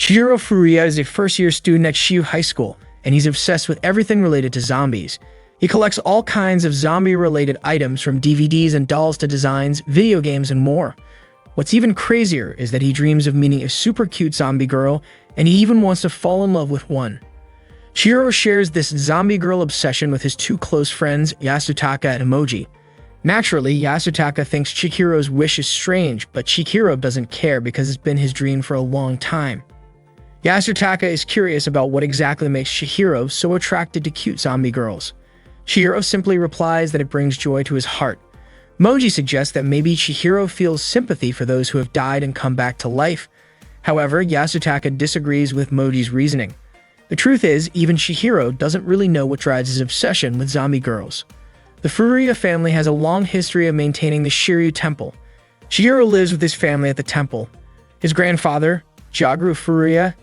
Chihiro Furuya is a first-year student at Shiyu High School, and he's obsessed with everything related to zombies. He collects all kinds of zombie-related items from DVDs and dolls to designs, video games, and more. What's even crazier is that he dreams of meeting a super cute zombie girl, and he even wants to fall in love with one. Chihiro shares this zombie girl obsession with his two close friends, Yasutaka and Emoji. Naturally, Yasutaka thinks Chihiro's wish is strange, but Chihiro doesn't care because it's been his dream for a long time. Yasutaka is curious about what exactly makes Chihiro so attracted to cute zombie girls. Chihiro simply replies that it brings joy to his heart. Moji suggests that maybe Chihiro feels sympathy for those who have died and come back to life. However, Yasutaka disagrees with Moji's reasoning. The truth is, even Chihiro doesn't really know what drives his obsession with zombie girls. The Furuya family has a long history of maintaining the Shiryu Temple. Chihiro lives with his family at the temple. His grandfather, Jaguru Furuya,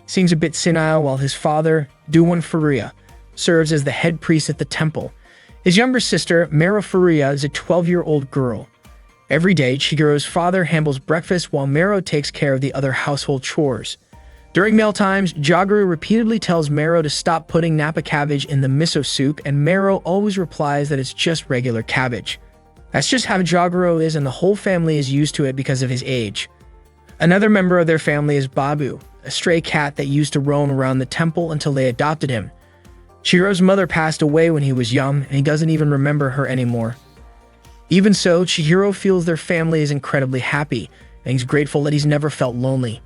seems a bit senile, while his father, Duwan Furuya, serves as the head priest at the temple. His younger sister, Mero Furuya, is a 12-year-old girl. Every day, Chihiro's father handles breakfast while Mero takes care of the other household chores. During mealtimes, Jaguru repeatedly tells Mero to stop putting Napa cabbage in the miso soup, and Mero always replies that it's just regular cabbage. That's just how Jaguru is, and the whole family is used to it because of his age. Another member of their family is Babu, a stray cat that used to roam around the temple until they adopted him. Chihiro's mother passed away when he was young, and he doesn't even remember her anymore. Even so, Chihiro feels their family is incredibly happy, and he's grateful that he's never felt lonely.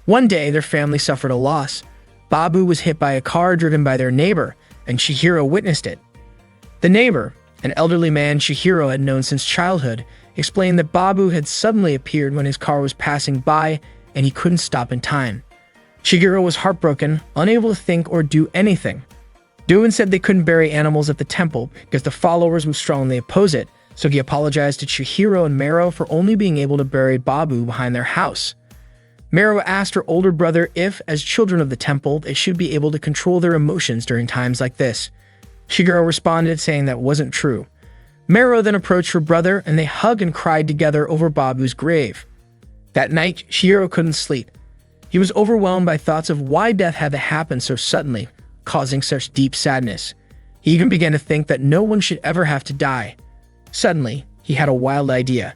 One day, their family suffered a loss. Babu was hit by a car driven by their neighbor, and Chihiro witnessed it. The neighbor, an elderly man Chihiro had known since childhood, explained that Babu had suddenly appeared when his car was passing by, and he couldn't stop in time. Chihiro was heartbroken, unable to think or do anything. Duan said they couldn't bury animals at the temple because the followers would strongly oppose it, so he apologized to Chihiro and Mero for only being able to bury Babu behind their house. Mero asked her older brother if, as children of the temple, they should be able to control their emotions during times like this. Chihiro responded, saying that wasn't true. Mero then approached her brother, and they hugged and cried together over Babu's grave. That night, Chihiro couldn't sleep. He was overwhelmed by thoughts of why death had to happen so suddenly, causing such deep sadness. He even began to think that no one should ever have to die. Suddenly, he had a wild idea.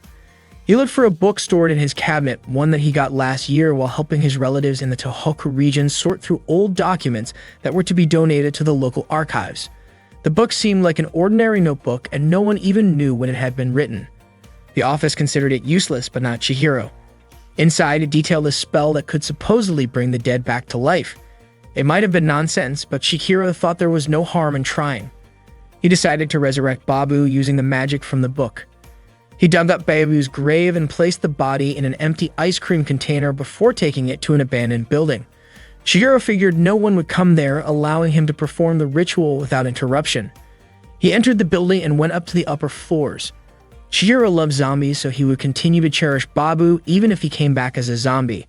He looked for a book stored in his cabinet, one that he got last year while helping his relatives in the Tohoku region sort through old documents that were to be donated to the local archives. The book seemed like an ordinary notebook, and no one even knew when it had been written. The office considered it useless, but not Chihiro. Inside, it detailed a spell that could supposedly bring the dead back to life. It might have been nonsense, but Chihiro thought there was no harm in trying. He decided to resurrect Babu using the magic from the book. He dug up Babu's grave and placed the body in an empty ice cream container before taking it to an abandoned building. Chihiro figured no one would come there, allowing him to perform the ritual without interruption. He entered the building and went up to the upper floors. Chihiro loved zombies, so he would continue to cherish Babu even if he came back as a zombie.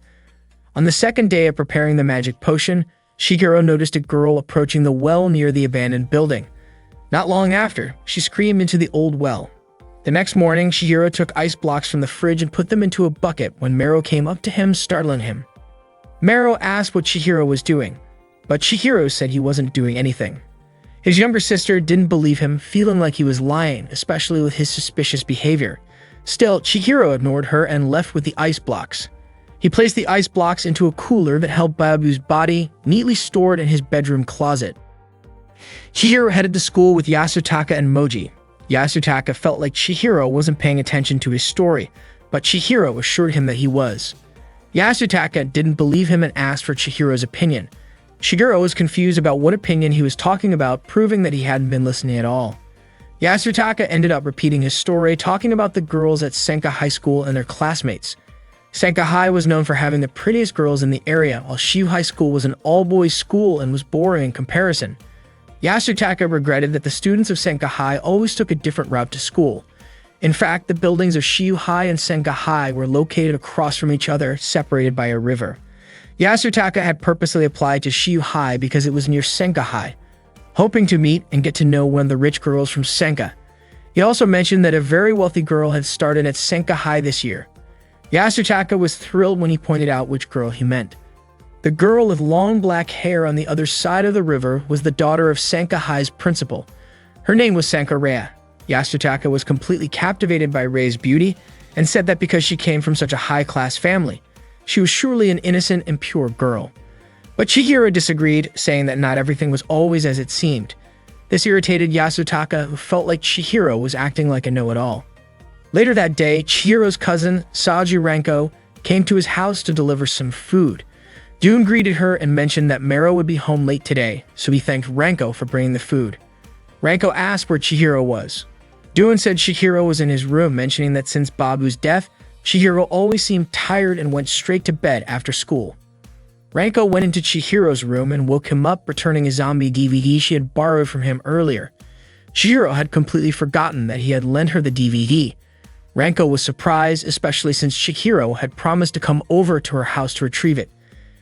On the second day of preparing the magic potion, Chihiro noticed a girl approaching the well near the abandoned building. Not long after, she screamed into the old well. The next morning, Chihiro took ice blocks from the fridge and put them into a bucket when Mero came up to him, startling him. Mero asked what Chihiro was doing, but Chihiro said he wasn't doing anything. His younger sister didn't believe him, feeling like he was lying, especially with his suspicious behavior. Still, Chihiro ignored her and left with the ice blocks. He placed the ice blocks into a cooler that held Babu's body, neatly stored in his bedroom closet. Chihiro headed to school with Yasutaka and Moji. Yasutaka felt like Chihiro wasn't paying attention to his story, but Chihiro assured him that he was. Yasutaka didn't believe him and asked for Chihiro's opinion. Chihiro was confused about what opinion he was talking about, proving that he hadn't been listening at all. Yasutaka ended up repeating his story, talking about the girls at Senka High School and their classmates. Senka High was known for having the prettiest girls in the area, while Shiyu High School was an all-boys school and was boring in comparison. Yasutaka regretted that the students of Senka High always took a different route to school. In fact, the buildings of Shiyu High and Senka High were located across from each other, separated by a river. Yasutaka had purposely applied to Shiyu High because it was near Senka High, hoping to meet and get to know one of the rich girls from Senka. He also mentioned that a very wealthy girl had started at Senka High this year. Yasutaka was thrilled when he pointed out which girl he meant. The girl with long black hair on the other side of the river was the daughter of Sanka High's principal. Her name was Sanka Rhea. Yasutaka was completely captivated by Rei's beauty and said that because she came from such a high-class family, she was surely an innocent and pure girl. But Chihiro disagreed, saying that not everything was always as it seemed. This irritated Yasutaka, who felt like Chihiro was acting like a know-it-all. Later that day, Chihiro's cousin, Saju Ranko, came to his house to deliver some food. Dune greeted her and mentioned that Mero would be home late today, so he thanked Ranko for bringing the food. Ranko asked where Chihiro was. Dune said Chihiro was in his room, mentioning that since Babu's death, Chihiro always seemed tired and went straight to bed after school. Ranko went into Chihiro's room and woke him up, returning a zombie DVD she had borrowed from him earlier. Chihiro had completely forgotten that he had lent her the DVD. Ranko was surprised, especially since Chihiro had promised to come over to her house to retrieve it.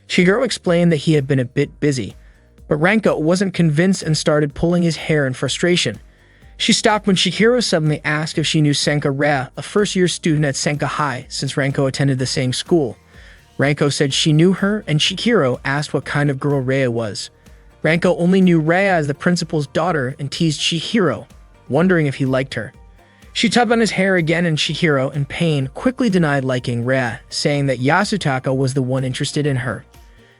Chihiro explained that he had been a bit busy, but Ranko wasn't convinced and started pulling his hair in frustration. She stopped when Chihiro suddenly asked if she knew Sanka Rhea, a first-year student at Sanka High, since Ranko attended the same school. Ranko said she knew her, and Chihiro asked what kind of girl Rhea was. Ranko only knew Rhea as the principal's daughter and teased Chihiro, wondering if he liked her. She tugged on his hair again, and Chihiro, in pain, quickly denied liking Rhea, saying that Yasutaka was the one interested in her.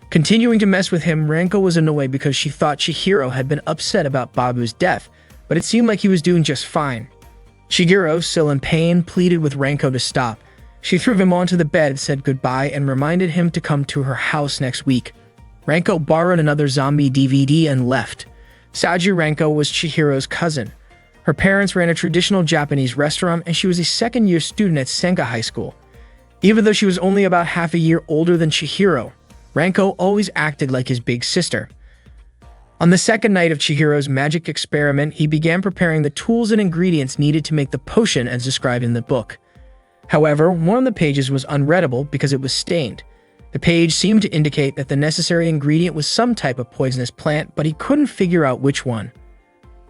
Continuing to mess with him, Ranko was annoyed because she thought Chihiro had been upset about Babu's death, but it seemed like he was doing just fine. Chihiro, still in pain, pleaded with Ranko to stop. She threw him onto the bed, said goodbye, and reminded him to come to her house next week. Ranko borrowed another zombie DVD and left. Saju Ranko was Chihiro's cousin. Her parents ran a traditional Japanese restaurant, and she was a second-year student at Sanka High School. Even though she was only about half a year older than Chihiro, Ranko always acted like his big sister. On the second night of Chihiro's magic experiment, he began preparing the tools and ingredients needed to make the potion as described in the book. However, one of the pages was unreadable because it was stained. The page seemed to indicate that the necessary ingredient was some type of poisonous plant, but he couldn't figure out which one.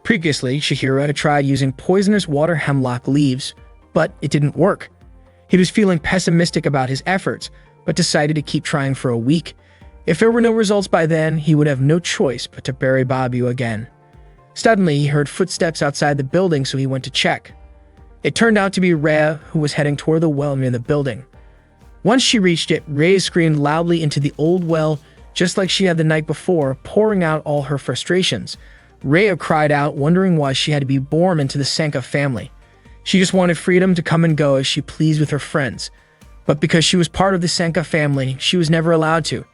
Previously, Chihiro had tried using poisonous water hemlock leaves, but it didn't work. He was feeling pessimistic about his efforts, but decided to keep trying for a week. If there were no results by then, he would have no choice but to bury Babu again. Suddenly, he heard footsteps outside the building, so he went to check. It turned out to be Rhea, who was heading toward the well near the building. Once she reached it, Rhea screamed loudly into the old well, just like she had the night before, pouring out all her frustrations. Rhea cried out, wondering why she had to be born into the Sanka family. She just wanted freedom to come and go as she pleased with her friends. But because she was part of the Sanka family, she was never allowed to.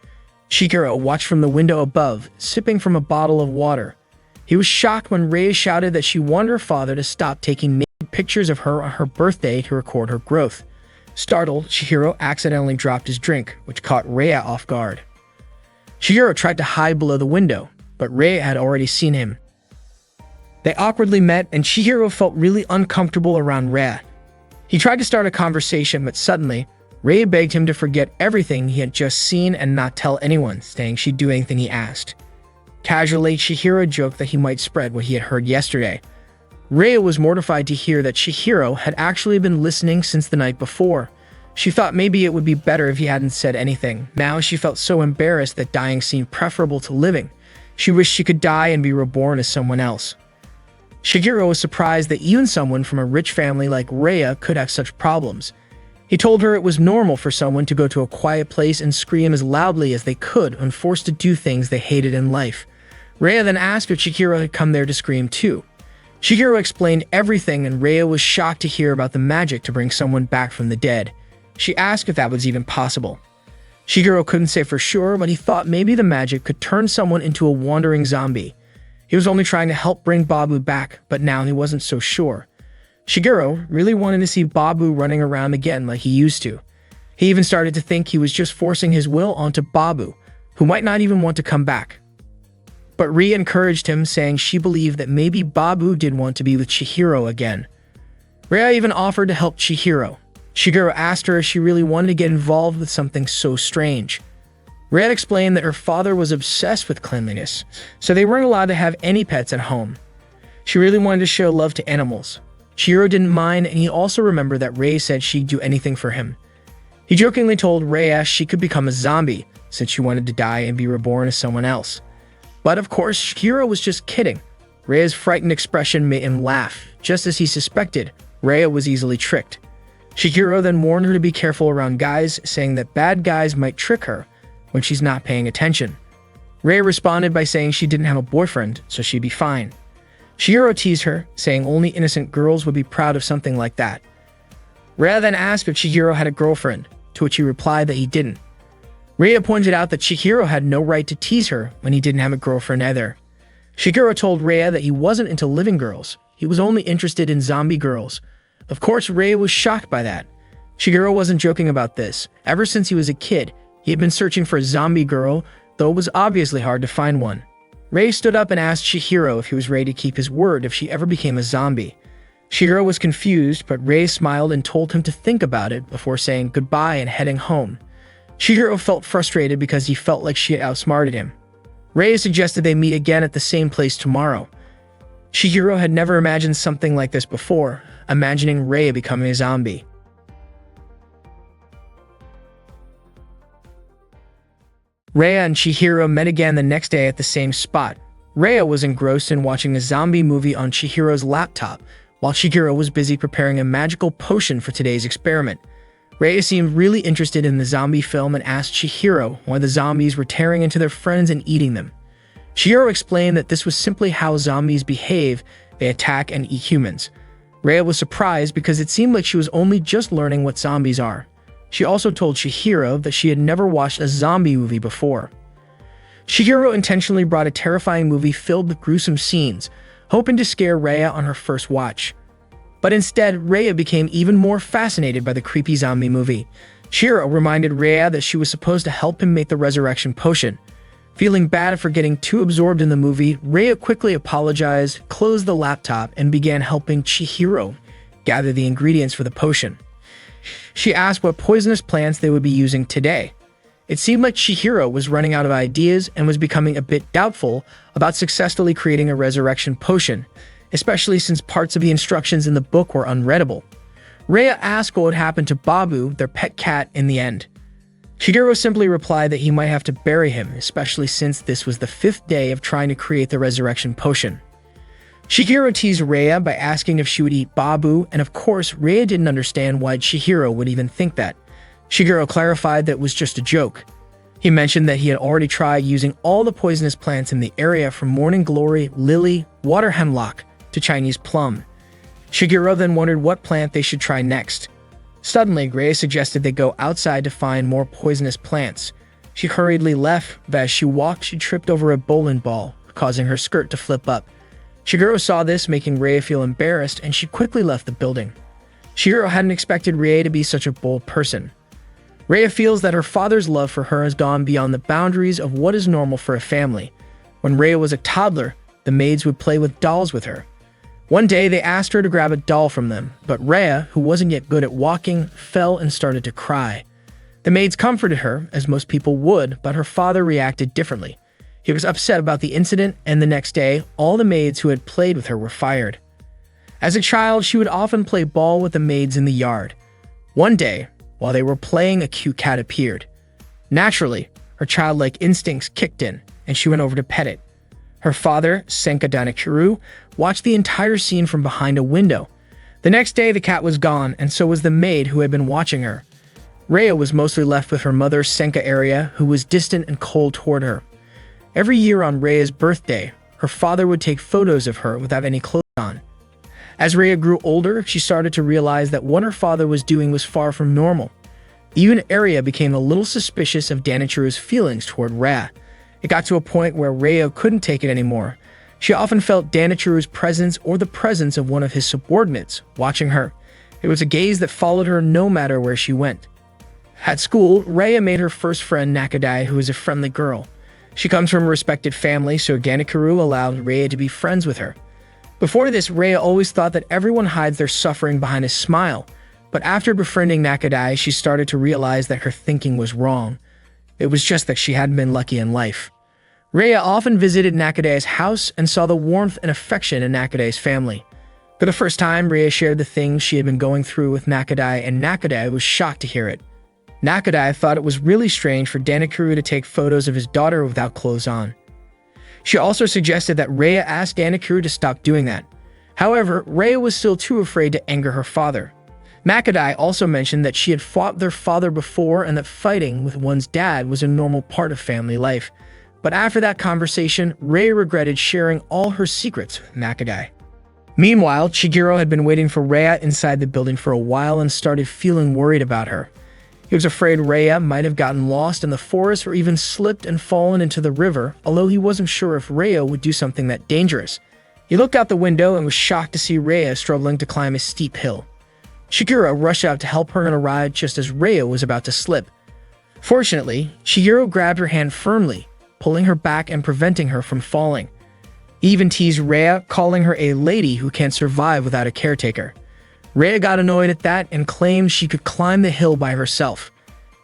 Chihiro watched from the window above, sipping from a bottle of water. He was shocked when Rhea shouted that she wanted her father to stop taking naked pictures of her on her birthday to record her growth. Startled, Chihiro accidentally dropped his drink, which caught Rhea off guard. Chihiro tried to hide below the window, but Rhea had already seen him. They awkwardly met, and Chihiro felt really uncomfortable around Rhea. He tried to start a conversation, but suddenly, Rhea begged him to forget everything he had just seen and not tell anyone, saying she'd do anything he asked. Casually, Chihiro joked that he might spread what he had heard yesterday. Rhea was mortified to hear that Chihiro had actually been listening since the night before. She thought maybe it would be better if he hadn't said anything. Now she felt so embarrassed that dying seemed preferable to living. She wished she could die and be reborn as someone else. Chihiro was surprised that even someone from a rich family like Rhea could have such problems. He told her it was normal for someone to go to a quiet place and scream as loudly as they could when forced to do things they hated in life. Rhea then asked if Chihiro had come there to scream too. Chihiro explained everything, and Rhea was shocked to hear about the magic to bring someone back from the dead. She asked if that was even possible. Chihiro couldn't say for sure, but he thought maybe the magic could turn someone into a wandering zombie. He was only trying to help bring Babu back, but now he wasn't so sure. Chihiro really wanted to see Babu running around again like he used to. He even started to think he was just forcing his will onto Babu, who might not even want to come back. But Rhea encouraged him, saying she believed that maybe Babu did want to be with Chihiro again. Rhea even offered to help Chihiro. Chihiro asked her if she really wanted to get involved with something so strange. Rhea explained that her father was obsessed with cleanliness, so they weren't allowed to have any pets at home. She really wanted to show love to animals. Chihiro didn't mind, and he also remembered that Rhea said she'd do anything for him. He jokingly told Rhea she could become a zombie, since she wanted to die and be reborn as someone else. But of course, Chihiro was just kidding. Reia's frightened expression made him laugh. Just as he suspected, Reia was easily tricked. Chihiro then warned her to be careful around guys, saying that bad guys might trick her when she's not paying attention. Reia responded by saying she didn't have a boyfriend, so she'd be fine. Chihiro teased her, saying only innocent girls would be proud of something like that. Reia then asked if Chihiro had a girlfriend, to which he replied that he didn't. Reia pointed out that Chihiro had no right to tease her when he didn't have a girlfriend either. Chihiro told Reia that he wasn't into living girls, he was only interested in zombie girls. Of course, Reia was shocked by that. Chihiro wasn't joking about this. Ever since he was a kid, he had been searching for a zombie girl, though it was obviously hard to find one. Reia stood up and asked Chihiro if he was ready to keep his word if she ever became a zombie. Chihiro was confused, but Reia smiled and told him to think about it before saying goodbye and heading home. Chihiro felt frustrated because he felt like she had outsmarted him. Reia suggested they meet again at the same place tomorrow. Chihiro had never imagined something like this before, imagining Reia becoming a zombie. Reia and Chihiro met again the next day at the same spot. Reia was engrossed in watching a zombie movie on Chihiro's laptop, while Chihiro was busy preparing a magical potion for today's experiment. Reia seemed really interested in the zombie film and asked Chihiro why the zombies were tearing into their friends and eating them. Chihiro explained that this was simply how zombies behave, they attack and eat humans. Reia was surprised because it seemed like she was only just learning what zombies are. She also told Chihiro that she had never watched a zombie movie before. Chihiro intentionally brought a terrifying movie filled with gruesome scenes, hoping to scare Reia on her first watch. But instead, Reia became even more fascinated by the creepy zombie movie. Chihiro reminded Reia that she was supposed to help him make the resurrection potion. Feeling bad for getting too absorbed in the movie, Reia quickly apologized, closed the laptop, and began helping Chihiro gather the ingredients for the potion. She asked what poisonous plants they would be using today. It seemed like Chihiro was running out of ideas and was becoming a bit doubtful about successfully creating a resurrection potion, especially since parts of the instructions in the book were unreadable. Reia asked what would happen to Babu, their pet cat, in the end. Chihiro simply replied that he might have to bury him, especially since this was the 5th day of trying to create the resurrection potion. Chihiro teased Reia by asking if she would eat Babu, and of course, Reia didn't understand why Chihiro would even think that. Chihiro clarified that it was just a joke. He mentioned that he had already tried using all the poisonous plants in the area from morning glory, lily, water hemlock, to Chinese plum. Chihiro then wondered what plant they should try next. Suddenly, Reia suggested they go outside to find more poisonous plants. She hurriedly left, but as she walked, she tripped over a bowling ball, causing her skirt to flip up. Chihiro saw this, making Reia feel embarrassed, and she quickly left the building. Chihiro hadn't expected Reia to be such a bold person. Reia feels that her father's love for her has gone beyond the boundaries of what is normal for a family. When Reia was a toddler, the maids would play with dolls with her. One day, they asked her to grab a doll from them, but Reia, who wasn't yet good at walking, fell and started to cry. The maids comforted her, as most people would, but her father reacted differently. He was upset about the incident, and the next day, all the maids who had played with her were fired. As a child, she would often play ball with the maids in the yard. One day, while they were playing, a cute cat appeared. Naturally, her childlike instincts kicked in, and she went over to pet it. Her father, Senka Danikaru, watched the entire scene from behind a window. The next day, the cat was gone, and so was the maid who had been watching her. Reia was mostly left with her mother, Senka Area, who was distant and cold toward her. Every year on Reia's birthday, her father would take photos of her without any clothes on. As Reia grew older, she started to realize that what her father was doing was far from normal. Even Area became a little suspicious of Danichiru's feelings toward Reia. It got to a point where Reia couldn't take it anymore. She often felt Danichiru's presence or the presence of one of his subordinates watching her. It was a gaze that followed her no matter where she went. At school, Reia made her first friend Nakadai, who is a friendly girl. She comes from a respected family, so Danichiru allowed Reia to be friends with her. Before this, Reia always thought that everyone hides their suffering behind a smile, but after befriending Nakadai, she started to realize that her thinking was wrong. It was just that she hadn't been lucky in life. Reia often visited Nakadai's house and saw the warmth and affection in Nakadai's family. For the first time, Reia shared the things she had been going through with Nakadai, and Nakadai was shocked to hear it. Nakadai thought it was really strange for Danakuru to take photos of his daughter without clothes on. She also suggested that Rhea ask Danakuru to stop doing that. However, Rhea was still too afraid to anger her father. Nakadai also mentioned that she had fought their father before and that fighting with one's dad was a normal part of family life. But after that conversation, Rhea regretted sharing all her secrets with Nakadai. Meanwhile, Chihiro had been waiting for Rhea inside the building for a while and started feeling worried about her. He was afraid Rhea might have gotten lost in the forest or even slipped and fallen into the river, although he wasn't sure if Rhea would do something that dangerous. He looked out the window and was shocked to see Rhea struggling to climb a steep hill. Chihiro rushed out to help her on a ride just as Rhea was about to slip. Fortunately, Chihiro grabbed her hand firmly, pulling her back and preventing her from falling. He even teased Rhea, calling her a lady who can't survive without a caretaker. Rhea got annoyed at that and claimed she could climb the hill by herself.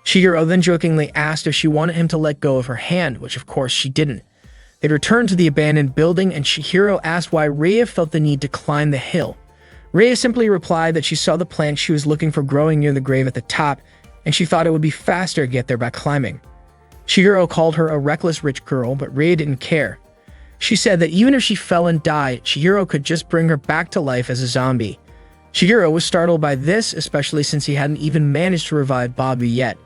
Chihiro then jokingly asked if she wanted him to let go of her hand, which of course she didn't. They returned to the abandoned building and Chihiro asked why Rhea felt the need to climb the hill. Rhea simply replied that she saw the plant she was looking for growing near the grave at the top, and she thought it would be faster to get there by climbing. Chihiro called her a reckless rich girl, but Rhea didn't care. She said that even if she fell and died, Chihiro could just bring her back to life as a zombie. Chihiro was startled by this, especially since he hadn't even managed to revive Babu yet.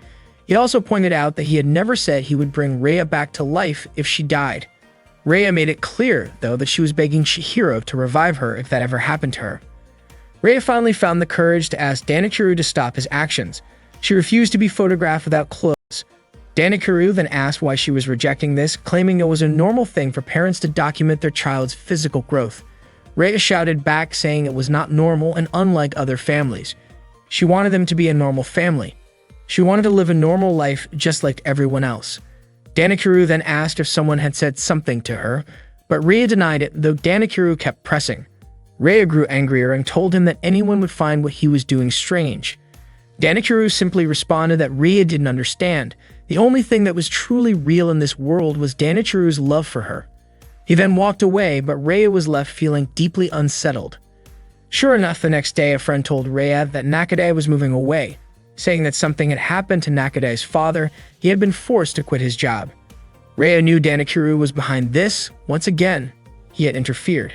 He also pointed out that he had never said he would bring Rhea back to life if she died. Rhea made it clear, though, that she was begging Chihiro to revive her if that ever happened to her. Rhea finally found the courage to ask Danakuru to stop his actions. She refused to be photographed without clothes. Danakuru then asked why she was rejecting this, claiming it was a normal thing for parents to document their child's physical growth. Rhea shouted back, saying it was not normal and unlike other families. She wanted them to be a normal family. She wanted to live a normal life just like everyone else. Danakuru then asked if someone had said something to her, but Rhea denied it, though Danakuru kept pressing. Rhea grew angrier and told him that anyone would find what he was doing strange. Danakuru simply responded that Rhea didn't understand. The only thing that was truly real in this world was Danakuru's love for her. He then walked away, but Rhea was left feeling deeply unsettled. Sure enough, the next day a friend told Rhea that Nakadai was moving away, saying that something had happened to Nakadai's father. He had been forced to quit his job. Rhea knew Danakuru was behind this. Once again, he had interfered.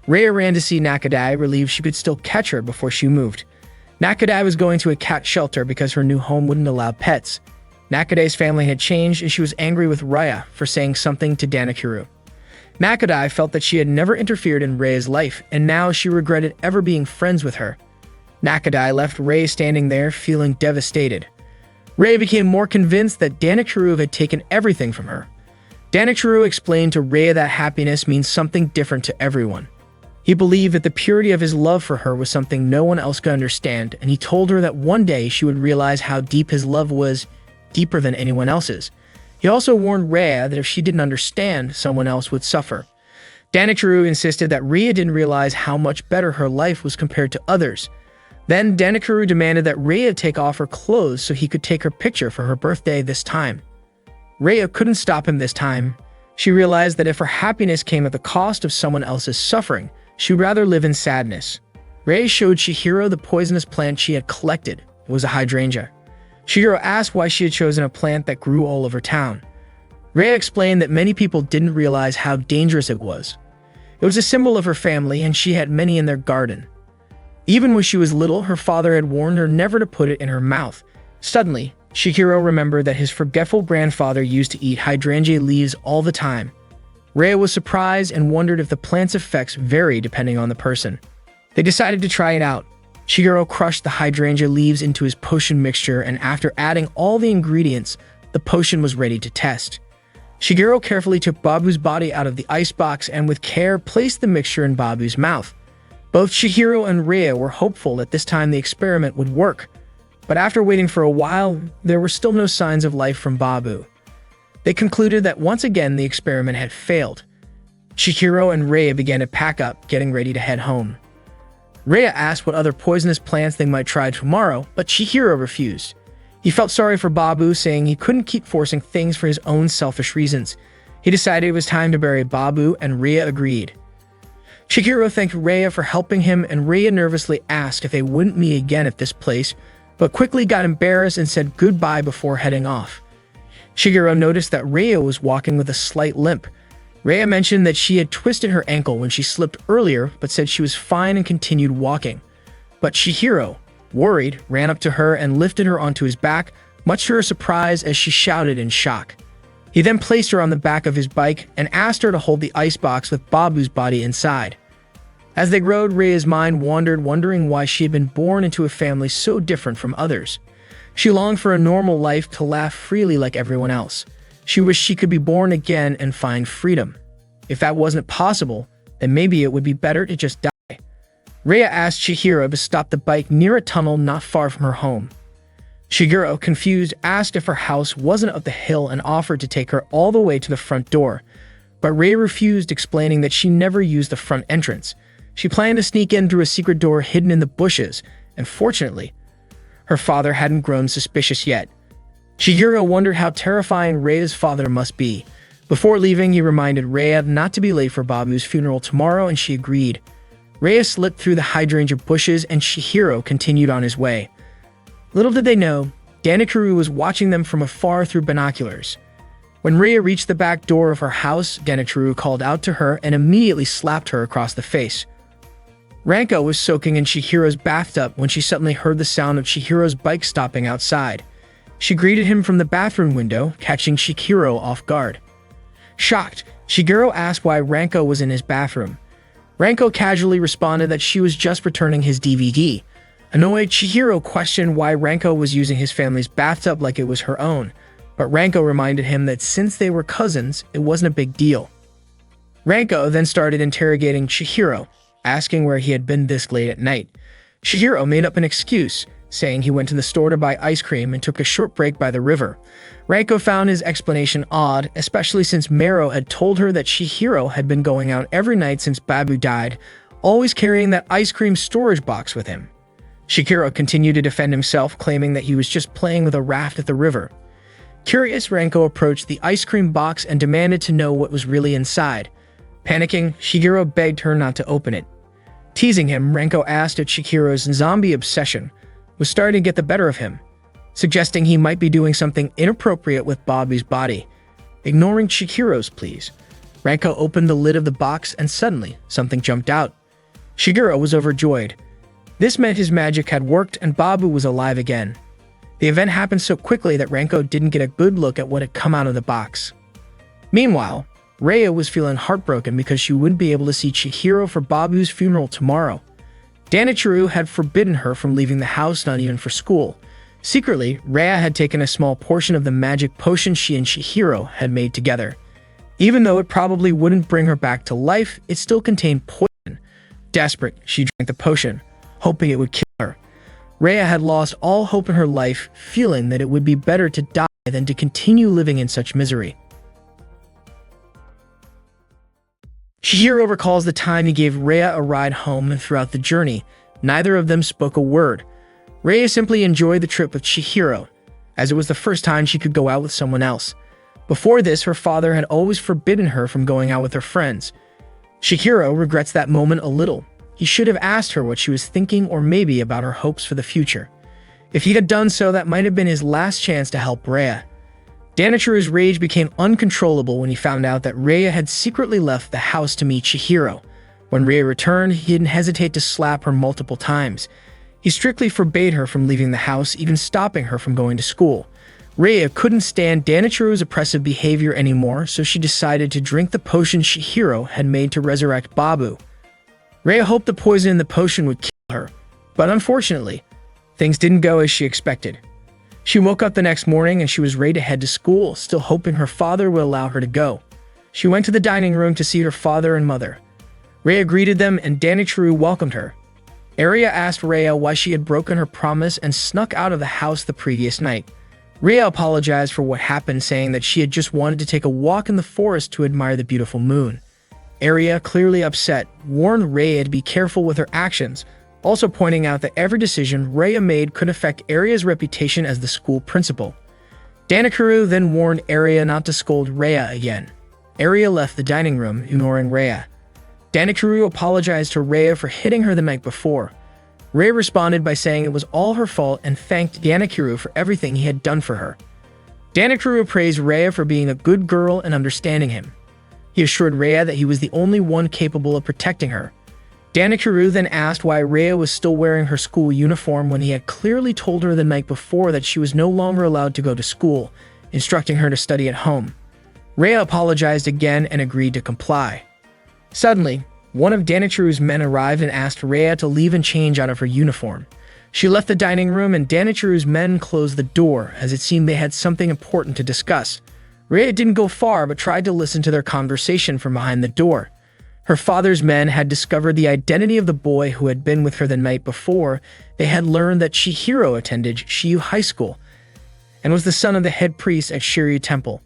Rhea ran to see Nakadai, relieved she could still catch her before she moved. Nakadai was going to a cat shelter because her new home wouldn't allow pets. Nakadai's family had changed and she was angry with Rhea for saying something to Danakuru. Nakadai felt that she had never interfered in Rhea's life, and now she regretted ever being friends with her. Nakadai left Rhea standing there, feeling devastated. Rhea became more convinced that Danakuru had taken everything from her. Danakuru explained to Rhea that happiness means something different to everyone. He believed that the purity of his love for her was something no one else could understand, and he told her that one day she would realize how deep his love was, deeper than anyone else's. He also warned Rhea that if she didn't understand, someone else would suffer. Danakuru insisted that Rhea didn't realize how much better her life was compared to others. Then Danakuru demanded that Rhea take off her clothes so he could take her picture for her birthday this time. Rhea couldn't stop him this time. She realized that if her happiness came at the cost of someone else's suffering, she would rather live in sadness. Rhea showed Chihiro the poisonous plant she had collected. It was a hydrangea. Chihiro asked why she had chosen a plant that grew all over town. Rhea explained that many people didn't realize how dangerous it was. It was a symbol of her family, and she had many in their garden. Even when she was little, her father had warned her never to put it in her mouth. Suddenly, Chihiro remembered that his forgetful grandfather used to eat hydrangea leaves all the time. Rhea was surprised and wondered if the plant's effects vary depending on the person. They decided to try it out. Chihiro crushed the hydrangea leaves into his potion mixture, and after adding all the ingredients, the potion was ready to test. Chihiro carefully took Babu's body out of the icebox and with care placed the mixture in Babu's mouth. Both Chihiro and Rhea were hopeful that this time the experiment would work, but after waiting for a while, there were still no signs of life from Babu. They concluded that once again the experiment had failed. Chihiro and Rhea began to pack up, getting ready to head home. Rhea asked what other poisonous plants they might try tomorrow, but Chihiro refused. He felt sorry for Babu, saying he couldn't keep forcing things for his own selfish reasons. He decided it was time to bury Babu, and Rhea agreed. Chihiro thanked Rhea for helping him, and Rhea nervously asked if they wouldn't meet again at this place, but quickly got embarrassed and said goodbye before heading off. Shigeru noticed that Rhea was walking with a slight limp. Rhea mentioned that she had twisted her ankle when she slipped earlier, but said she was fine and continued walking. But Chihiro, worried, ran up to her and lifted her onto his back, much to her surprise as she shouted in shock. He then placed her on the back of his bike and asked her to hold the icebox with Babu's body inside. As they rode, Rhea's mind wandered, wondering why she had been born into a family so different from others. She longed for a normal life, to laugh freely like everyone else. She wished she could be born again and find freedom. If that wasn't possible, then maybe it would be better to just die. Rhea asked Chihiro to stop the bike near a tunnel not far from her home. Shigeru, confused, asked if her house wasn't up the hill and offered to take her all the way to the front door. But Rhea refused, explaining that she never used the front entrance. She planned to sneak in through a secret door hidden in the bushes, and fortunately, her father hadn't grown suspicious yet. Shigeru wondered how terrifying Rhea's father must be. Before leaving, he reminded Rhea not to be late for Babu's funeral tomorrow, and she agreed. Rhea slipped through the hydrangea bushes, and Chihiro continued on his way. Little did they know, Ganekuru was watching them from afar through binoculars. When Rhea reached the back door of her house, Ganekuru called out to her and immediately slapped her across the face. Ranko was soaking in Chihiro's bathtub when she suddenly heard the sound of Chihiro's bike stopping outside. She greeted him from the bathroom window, catching Chihiro off guard. Shocked, Shigeru asked why Ranko was in his bathroom. Ranko casually responded that she was just returning his DVD. Annoyed, Chihiro questioned why Ranko was using his family's bathtub like it was her own, but Ranko reminded him that since they were cousins, it wasn't a big deal. Ranko then started interrogating Chihiro, asking where he had been this late at night. Chihiro made up an excuse, saying he went to the store to buy ice cream and took a short break by the river. Ranko found his explanation odd, especially since Mero had told her that Chihiro had been going out every night since Babu died, always carrying that ice cream storage box with him. Chihiro continued to defend himself, claiming that he was just playing with a raft at the river. Curious, Ranko approached the ice cream box and demanded to know what was really inside. Panicking, Shigeru begged her not to open it. Teasing him, Ranko asked if Chihiro's zombie obsession was starting to get the better of him, suggesting he might be doing something inappropriate with Babu's body. Ignoring Chihiro's pleas, Ranko opened the lid of the box and suddenly something jumped out. Shigeru was overjoyed. This meant his magic had worked and Babu was alive again. The event happened so quickly that Ranko didn't get a good look at what had come out of the box. Meanwhile, Rhea was feeling heartbroken because she wouldn't be able to see Chihiro for Babu's funeral tomorrow. Danichiro had forbidden her from leaving the house, not even for school. Secretly, Rhea had taken a small portion of the magic potion she and Chihiro had made together. Even though it probably wouldn't bring her back to life, it still contained poison. Desperate, she drank the potion, hoping it would kill her. Rhea had lost all hope in her life, feeling that it would be better to die than to continue living in such misery. Chihiro recalls the time he gave Rhea a ride home, and throughout the journey, neither of them spoke a word. Rhea simply enjoyed the trip with Chihiro, as it was the first time she could go out with someone else. Before this, her father had always forbidden her from going out with her friends. Chihiro regrets that moment a little. He should have asked her what she was thinking, or maybe about her hopes for the future. If he had done so, that might have been his last chance to help Rhea. Danichiro's rage became uncontrollable when he found out that Rhea had secretly left the house to meet Chihiro. When Rhea returned, he didn't hesitate to slap her multiple times. He strictly forbade her from leaving the house, even stopping her from going to school. Rhea couldn't stand Danichiro's oppressive behavior anymore, so she decided to drink the potion Chihiro had made to resurrect Babu. Rhea hoped the poison in the potion would kill her, but unfortunately, things didn't go as she expected. She woke up the next morning and she was ready to head to school, still hoping her father would allow her to go. She went to the dining room to see her father and mother. Rhea greeted them and Danichiro welcomed her. Aria asked Rhea why she had broken her promise and snuck out of the house the previous night. Rhea apologized for what happened, saying that she had just wanted to take a walk in the forest to admire the beautiful moon. Aria, clearly upset, warned Rhea to be careful with her actions, also pointing out that every decision Rhea made could affect Aria's reputation as the school principal. Danichiro then warned Aria not to scold Rhea again. Aria left the dining room, ignoring Rhea. Danichiro apologized to Rhea for hitting her the night before. Rei responded by saying it was all her fault and thanked Danakuru for everything he had done for her. Danakuru praised Rhea for being a good girl and understanding him. He assured Rhea that he was the only one capable of protecting her. Danakuru then asked why Rhea was still wearing her school uniform when he had clearly told her the night before that she was no longer allowed to go to school, instructing her to study at home. Rhea apologized again and agreed to comply. Suddenly, one of Danakuru's men arrived and asked Rhea to leave and change out of her uniform. She left the dining room and Danakuru's men closed the door, as it seemed they had something important to discuss. Rhea didn't go far but tried to listen to their conversation from behind the door. Her father's men had discovered the identity of the boy who had been with her the night before. They had learned that Chihiro attended Shiryu High School and was the son of the head priest at Shiryu Temple.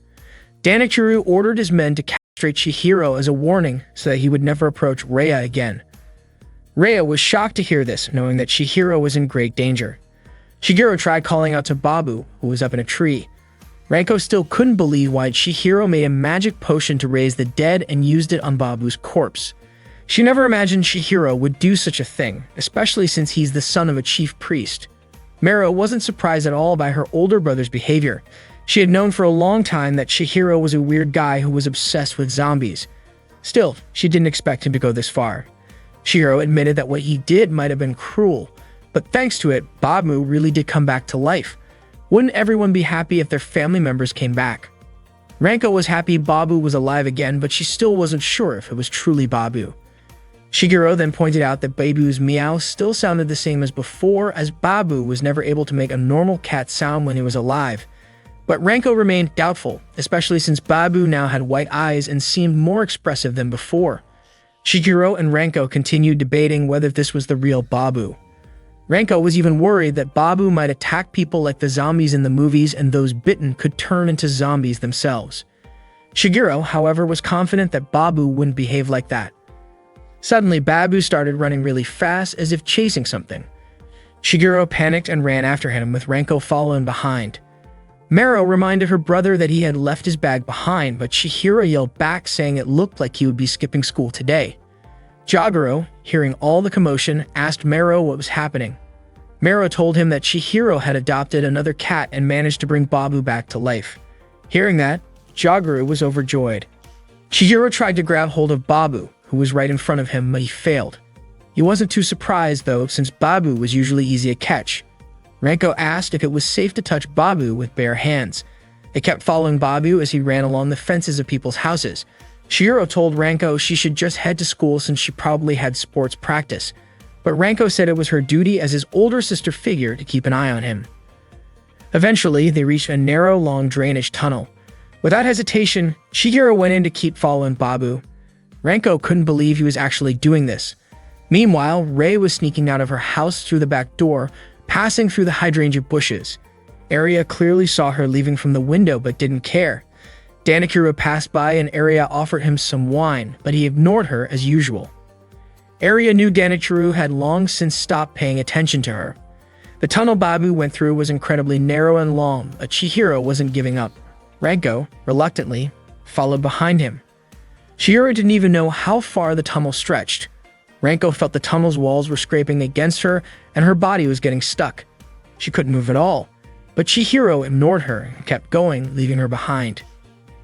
Danakuru ordered his men to castrate Chihiro as a warning so that he would never approach Rhea again. Rhea was shocked to hear this, knowing that Chihiro was in great danger. Shigeru tried calling out to Babu, who was up in a tree. Ranko still couldn't believe why Chihiro made a magic potion to raise the dead and used it on Babu's corpse. She never imagined Chihiro would do such a thing, especially since he's the son of a chief priest. Mero wasn't surprised at all by her older brother's behavior. She had known for a long time that Chihiro was a weird guy who was obsessed with zombies. Still, she didn't expect him to go this far. Chihiro admitted that what he did might have been cruel, but thanks to it, Babu really did come back to life. Wouldn't everyone be happy if their family members came back? Ranko was happy Babu was alive again, but she still wasn't sure if it was truly Babu. Shigeru then pointed out that Babu's meow still sounded the same as before, as Babu was never able to make a normal cat sound when he was alive. But Ranko remained doubtful, especially since Babu now had white eyes and seemed more expressive than before. Shigeru and Ranko continued debating whether this was the real Babu. Ranko was even worried that Babu might attack people like the zombies in the movies and those bitten could turn into zombies themselves. Shigeru, however, was confident that Babu wouldn't behave like that. Suddenly, Babu started running really fast as if chasing something. Shigeru panicked and ran after him, with Ranko following behind. Mero reminded her brother that he had left his bag behind, but Chihiro yelled back saying it looked like he would be skipping school today. Jagoro, hearing all the commotion, asked Mero what was happening. Mero told him that Chihiro had adopted another cat and managed to bring Babu back to life. Hearing that, Jagoro was overjoyed. Chihiro tried to grab hold of Babu, who was right in front of him, but he failed. He wasn't too surprised, though, since Babu was usually easy to catch. Ranko asked if it was safe to touch Babu with bare hands. They kept following Babu as he ran along the fences of people's houses. Chihiro told Ranko she should just head to school since she probably had sports practice, but Ranko said it was her duty as his older sister figure to keep an eye on him. Eventually, they reached a narrow, long drainage tunnel. Without hesitation, Chihiro went in to keep following Babu. Ranko couldn't believe he was actually doing this. Meanwhile, Rei was sneaking out of her house through the back door, passing through the hydrangea bushes. Arya clearly saw her leaving from the window but didn't care. Danakuru passed by and Arya offered him some wine, but he ignored her as usual. Arya knew Danakuru had long since stopped paying attention to her. The tunnel Babu went through was incredibly narrow and long, but Chihiro wasn't giving up. Ranko, reluctantly, followed behind him. Chihiro didn't even know how far the tunnel stretched. Ranko felt the tunnel's walls were scraping against her and her body was getting stuck. She couldn't move at all, but Chihiro ignored her and kept going, leaving her behind.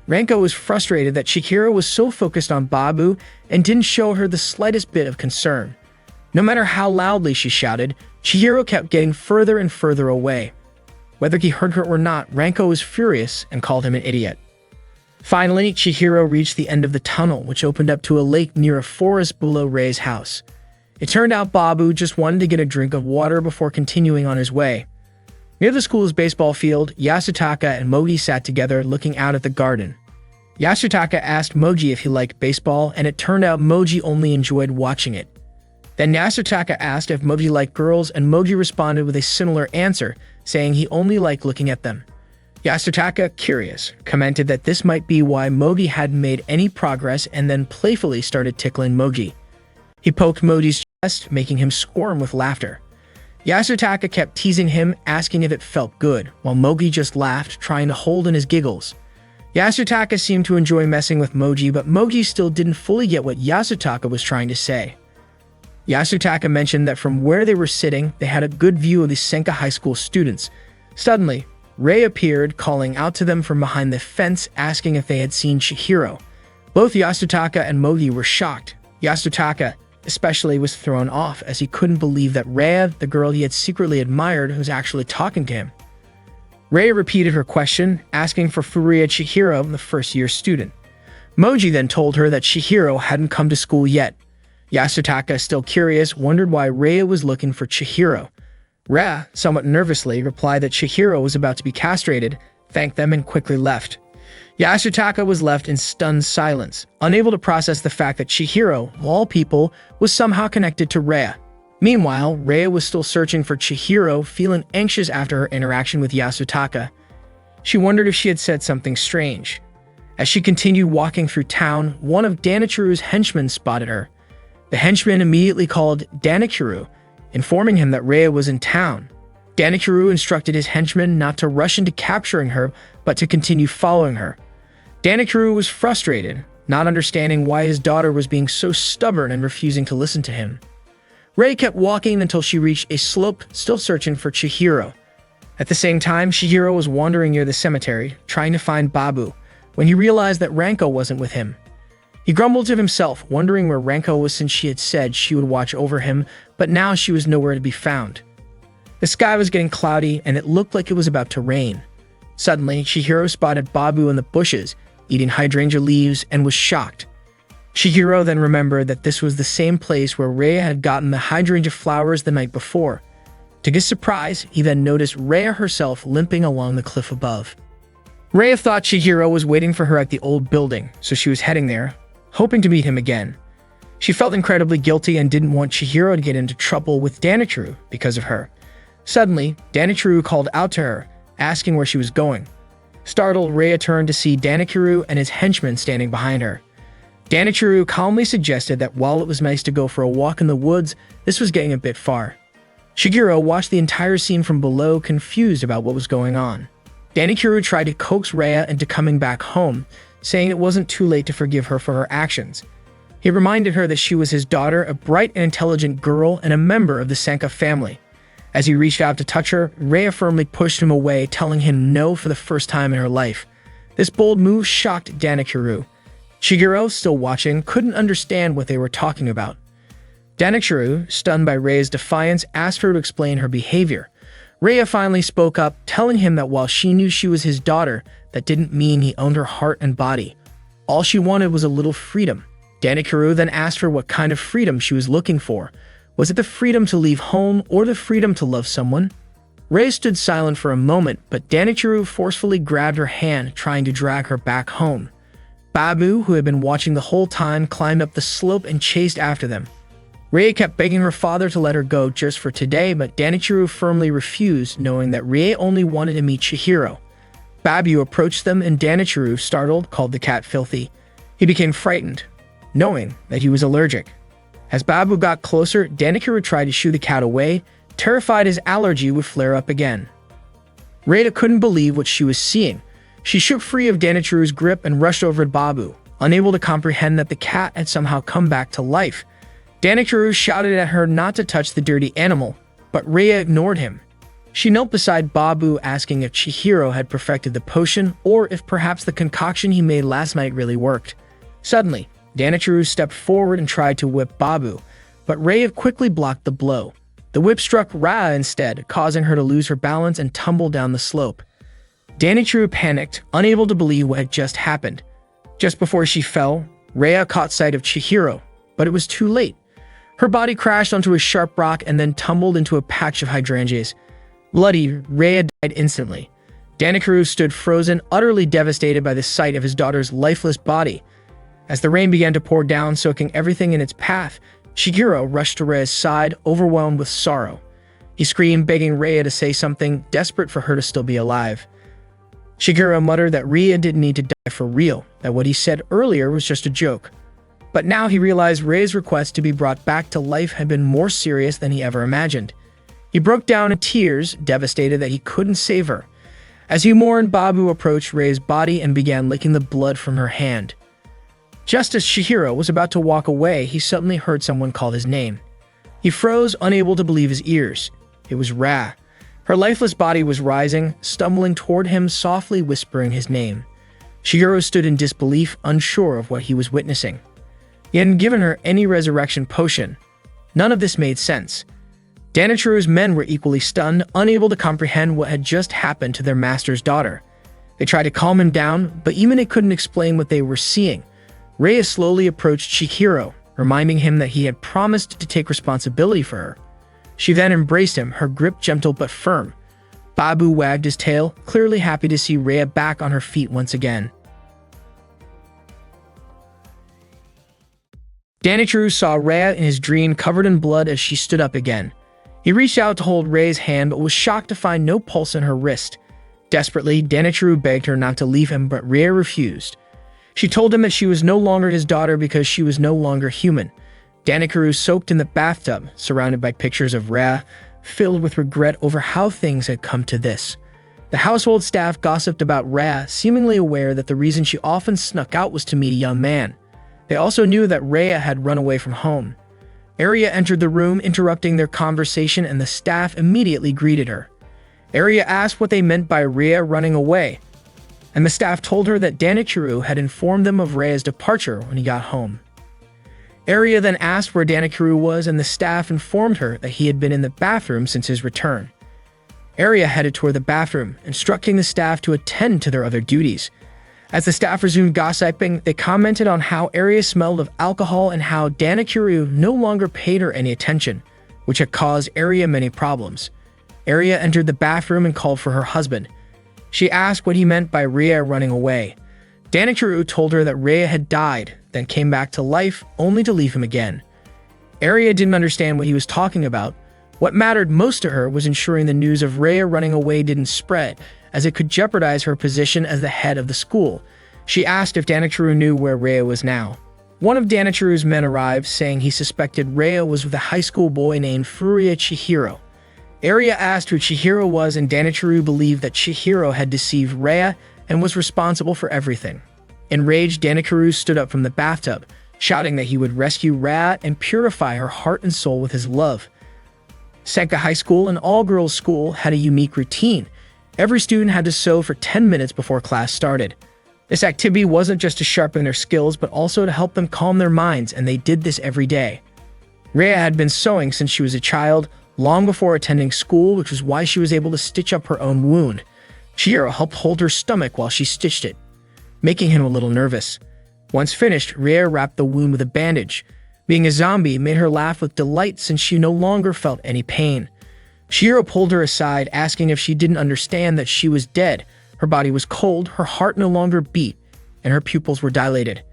Ranko was frustrated that Chihiro was so focused on Babu and didn't show her the slightest bit of concern. No matter how loudly she shouted, Chihiro kept getting further and further away. Whether he heard her or not, Ranko was furious and called him an idiot. Finally, Chihiro reached the end of the tunnel, which opened up to a lake near a forest below Rei's house. It turned out Babu just wanted to get a drink of water before continuing on his way. Near the school's baseball field, Yasutaka and Moji sat together looking out at the garden. Yasutaka asked Moji if he liked baseball, and it turned out Moji only enjoyed watching it. Then Yasutaka asked if Moji liked girls, and Moji responded with a similar answer, saying he only liked looking at them. Yasutaka, curious, commented that this might be why Moji hadn't made any progress and then playfully started tickling Moji. He poked Moji's chest, making him squirm with laughter. Yasutaka kept teasing him, asking if it felt good, while Moji just laughed, trying to hold in his giggles. Yasutaka seemed to enjoy messing with Moji, but Moji still didn't fully get what Yasutaka was trying to say. Yasutaka mentioned that from where they were sitting, they had a good view of the Senka High School students. Suddenly, Rei appeared, calling out to them from behind the fence, asking if they had seen Chihiro. Both Yasutaka and Mogi were shocked. Yasutaka, especially, was thrown off as he couldn't believe that Rei, the girl he had secretly admired, was actually talking to him. Rei repeated her question, asking for Furuya Chihiro, the first-year student. Moji then told her that Chihiro hadn't come to school yet. Yasutaka, still curious, wondered why Rei was looking for Chihiro. Rei, somewhat nervously, replied that Chihiro was about to be castrated, thanked them, and quickly left. Yasutaka was left in stunned silence, unable to process the fact that Chihiro, of all people, was somehow connected to Rei. Meanwhile, Rei was still searching for Chihiro, feeling anxious after her interaction with Yasutaka. She wondered if she had said something strange. As she continued walking through town, one of Danichiru's henchmen spotted her. The henchman immediately called Danichiru, informing him that Rei was in town. Danichiru instructed his henchmen not to rush into capturing her, but to continue following her. Danichiru was frustrated, not understanding why his daughter was being so stubborn and refusing to listen to him. Rei kept walking until she reached a slope, still searching for Chihiro. At the same time, Chihiro was wandering near the cemetery, trying to find Babu, when he realized that Ranko wasn't with him. He grumbled to himself, wondering where Ranko was since she had said she would watch over him, but now she was nowhere to be found. The sky was getting cloudy, and it looked like it was about to rain. Suddenly, Chihiro spotted Babu in the bushes, eating hydrangea leaves, and was shocked. Chihiro then remembered that this was the same place where Rei had gotten the hydrangea flowers the night before. To his surprise, he then noticed Rei herself limping along the cliff above. Rei thought Chihiro was waiting for her at the old building, so she was heading there, hoping to meet him again. She felt incredibly guilty and didn't want Chihiro to get into trouble with Danichiru because of her. Suddenly, Danichiru called out to her, asking where she was going. Startled, Rei turned to see Danichiru and his henchmen standing behind her. Danichiru calmly suggested that while it was nice to go for a walk in the woods, this was getting a bit far. Chihiro watched the entire scene from below, confused about what was going on. Danichiru tried to coax Rei into coming back home, saying it wasn't too late to forgive her for her actions. He reminded her that she was his daughter, a bright and intelligent girl, and a member of the Senka family. As he reached out to touch her, Rei firmly pushed him away, telling him no for the first time in her life. This bold move shocked Danichiru. Chihiro, still watching, couldn't understand what they were talking about. Danichiru, stunned by Rei's defiance, asked her to explain her behavior. Rei finally spoke up, telling him that while she knew she was his daughter, that didn't mean he owned her heart and body. All she wanted was a little freedom. Danichiru then asked her what kind of freedom she was looking for. Was it the freedom to leave home or the freedom to love someone? Rei stood silent for a moment, but Danichiru forcefully grabbed her hand, trying to drag her back home. Babu, who had been watching the whole time, climbed up the slope and chased after them. Rei kept begging her father to let her go just for today, but Danichiru firmly refused, knowing that Rei only wanted to meet Chihiro. Babu approached them, and Danichiru, startled, called the cat filthy. He became frightened, knowing that he was allergic. As Babu got closer, Danichiru tried to shoo the cat away, terrified his allergy would flare up again. Rei couldn't believe what she was seeing. She shook free of Danichiru's grip and rushed over to Babu, unable to comprehend that the cat had somehow come back to life. Danichiru shouted at her not to touch the dirty animal, but Rei ignored him. She knelt beside Babu, asking if Chihiro had perfected the potion or if perhaps the concoction he made last night really worked. Suddenly, Danichiru stepped forward and tried to whip Babu, but Rei quickly blocked the blow. The whip struck Rei instead, causing her to lose her balance and tumble down the slope. Danichiru panicked, unable to believe what had just happened. Just before she fell, Rei caught sight of Chihiro, but it was too late. Her body crashed onto a sharp rock and then tumbled into a patch of hydrangeas. Bloody, Rei died instantly. Danichiru stood frozen, utterly devastated by the sight of his daughter's lifeless body. As the rain began to pour down, soaking everything in its path, Chihiro rushed to Rei's side, overwhelmed with sorrow. He screamed, begging Rei to say something, desperate for her to still be alive. Chihiro muttered that Rei didn't need to die for real, that what he said earlier was just a joke. But now he realized Rei's request to be brought back to life had been more serious than he ever imagined. He broke down in tears, devastated that he couldn't save her. As he mourned, Babu approached Rei's body and began licking the blood from her hand. Just as Chihiro was about to walk away, he suddenly heard someone call his name. He froze, unable to believe his ears. It was Ra. Her lifeless body was rising, stumbling toward him, softly whispering his name. Shigeru stood in disbelief, unsure of what he was witnessing. He hadn't given her any resurrection potion. None of this made sense. Danichiru's men were equally stunned, unable to comprehend what had just happened to their master's daughter. They tried to calm him down, but even they couldn't explain what they were seeing. Rhea slowly approached Chihiro, reminding him that he had promised to take responsibility for her. She then embraced him, her grip gentle but firm. Babu wagged his tail, clearly happy to see Rhea back on her feet once again. Danichiru saw Rhea in his dream covered in blood as she stood up again. He reached out to hold Rhea's hand but was shocked to find no pulse in her wrist. Desperately, Danichiru begged her not to leave him, but Rhea refused. She told him that she was no longer his daughter because she was no longer human. Danichiru soaked in the bathtub, surrounded by pictures of Rhea, filled with regret over how things had come to this. The household staff gossiped about Rhea, seemingly aware that the reason she often snuck out was to meet a young man. They also knew that Rhea had run away from home. Arya entered the room, interrupting their conversation, and the staff immediately greeted her. Arya asked what they meant by Rhea running away, and the staff told her that Danichiru had informed them of Rhea's departure when he got home. Arya then asked where Danichiru was, and the staff informed her that he had been in the bathroom since his return. Arya headed toward the bathroom, instructing the staff to attend to their other duties. As the staff resumed gossiping, they commented on how Arya smelled of alcohol and how Danichiru no longer paid her any attention, which had caused Arya many problems. Arya entered the bathroom and called for her husband. She asked what he meant by Rhea running away. Danichiru told her that Rhea had died, then came back to life, only to leave him again. Arya didn't understand what he was talking about. What mattered most to her was ensuring the news of Rhea running away didn't spread, as it could jeopardize her position as the head of the school. She asked if Danichiru knew where Rhea was now. One of Danichiru's men arrived, saying he suspected Rhea was with a high school boy named Furuya Chihiro. Arya asked who Chihiro was, and Danichiru believed that Chihiro had deceived Rhea and was responsible for everything. Enraged, Danichiru stood up from the bathtub, shouting that he would rescue Rhea and purify her heart and soul with his love. Senka High School, an all-girls school, had a unique routine. Every student had to sew for 10 minutes before class started. This activity wasn't just to sharpen their skills, but also to help them calm their minds, and they did this every day. Rhea had been sewing since she was a child, long before attending school, which was why she was able to stitch up her own wound. Chihiro helped hold her stomach while she stitched it, making him a little nervous. Once finished, Rhea wrapped the wound with a bandage. Being a zombie made her laugh with delight since she no longer felt any pain. Chihiro pulled her aside, asking if she didn't understand that she was dead. Her body was cold, her heart no longer beat, and her pupils were dilated.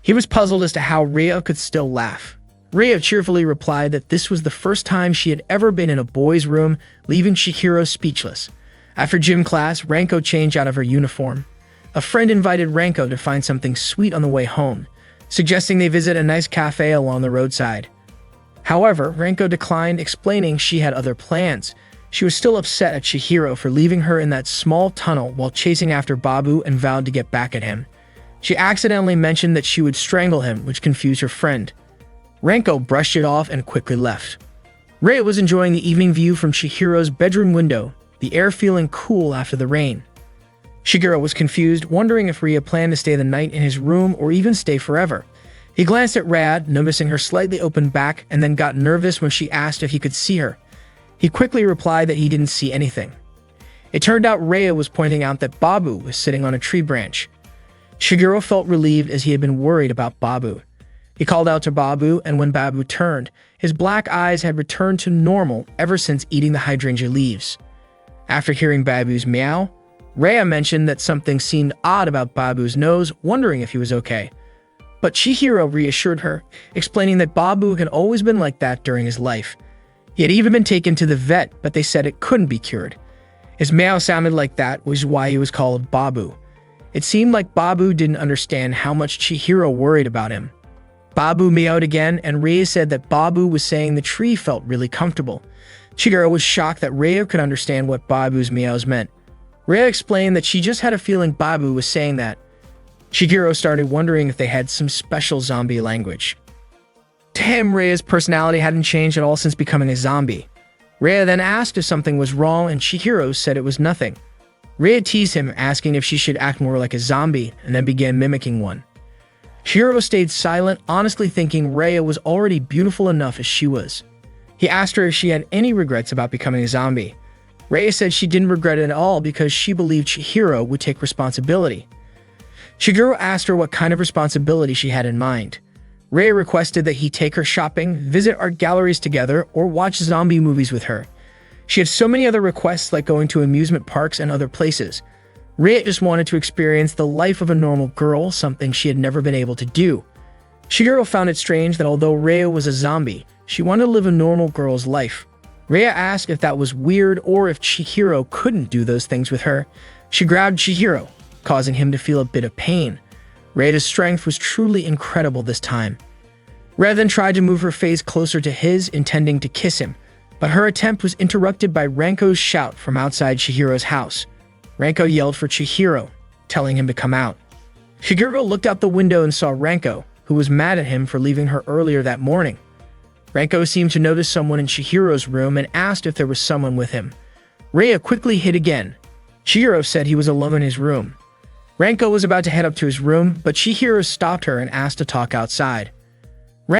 He was puzzled as to how Rhea could still laugh. Rhea cheerfully replied that this was the first time she had ever been in a boys' room, leaving Chihiro speechless. After gym class, Ranko changed out of her uniform. A friend invited Ranko to find something sweet on the way home, suggesting they visit a nice cafe along the roadside. However, Ranko declined, explaining she had other plans. She was still upset at Chihiro for leaving her in that small tunnel while chasing after Babu and vowed to get back at him. She accidentally mentioned that she would strangle him, which confused her friend. Ranko brushed it off and quickly left. Rhea was enjoying the evening view from Chihiro's bedroom window, the air feeling cool after the rain. Shigeru was confused, wondering if Rhea planned to stay the night in his room or even stay forever. He glanced at Rad, noticing her slightly open back, and then got nervous when she asked if he could see her. He quickly replied that he didn't see anything. It turned out Rhea was pointing out that Babu was sitting on a tree branch. Shigeru felt relieved as he had been worried about Babu. He called out to Babu, and when Babu turned, his black eyes had returned to normal ever since eating the hydrangea leaves. After hearing Babu's meow, Rhea mentioned that something seemed odd about Babu's nose, wondering if he was okay. But Chihiro reassured her, explaining that Babu had always been like that during his life. He had even been taken to the vet, but they said it couldn't be cured. His meow sounded like that, which is why he was called Babu. It seemed like Babu didn't understand how much Chihiro worried about him. Babu meowed again, and Rhea said that Babu was saying the tree felt really comfortable. Chihiro was shocked that Rhea could understand what Babu's meows meant. Rhea explained that she just had a feeling Babu was saying that. Chihiro started wondering if they had some special zombie language. To him, Reia's personality hadn't changed at all since becoming a zombie. Reia then asked if something was wrong, and Chihiro said it was nothing. Reia teased him, asking if she should act more like a zombie, and then began mimicking one. Chihiro stayed silent, honestly thinking Reia was already beautiful enough as she was. He asked her if she had any regrets about becoming a zombie. Reia said she didn't regret it at all because she believed Chihiro would take responsibility. Chihiro asked her what kind of responsibility she had in mind. Reia requested that he take her shopping, visit art galleries together, or watch zombie movies with her. She had so many other requests like going to amusement parks and other places. Reia just wanted to experience the life of a normal girl, something she had never been able to do. Chihiro found it strange that although Reia was a zombie, she wanted to live a normal girl's life. Reia asked if that was weird or if Chihiro couldn't do those things with her. She grabbed Chihiro, causing him to feel a bit of pain. Reia's strength was truly incredible this time. Reia then tried to move her face closer to his, intending to kiss him, but her attempt was interrupted by Ranko's shout from outside Chihiro's house. Ranko yelled for Chihiro, telling him to come out. Chihiro looked out the window and saw Ranko, who was mad at him for leaving her earlier that morning. Ranko seemed to notice someone in Chihiro's room and asked if there was someone with him. Reia quickly hid again. Chihiro said he was alone in his room. Ranko was about to head up to his room, but Chihiro stopped her and asked to talk outside.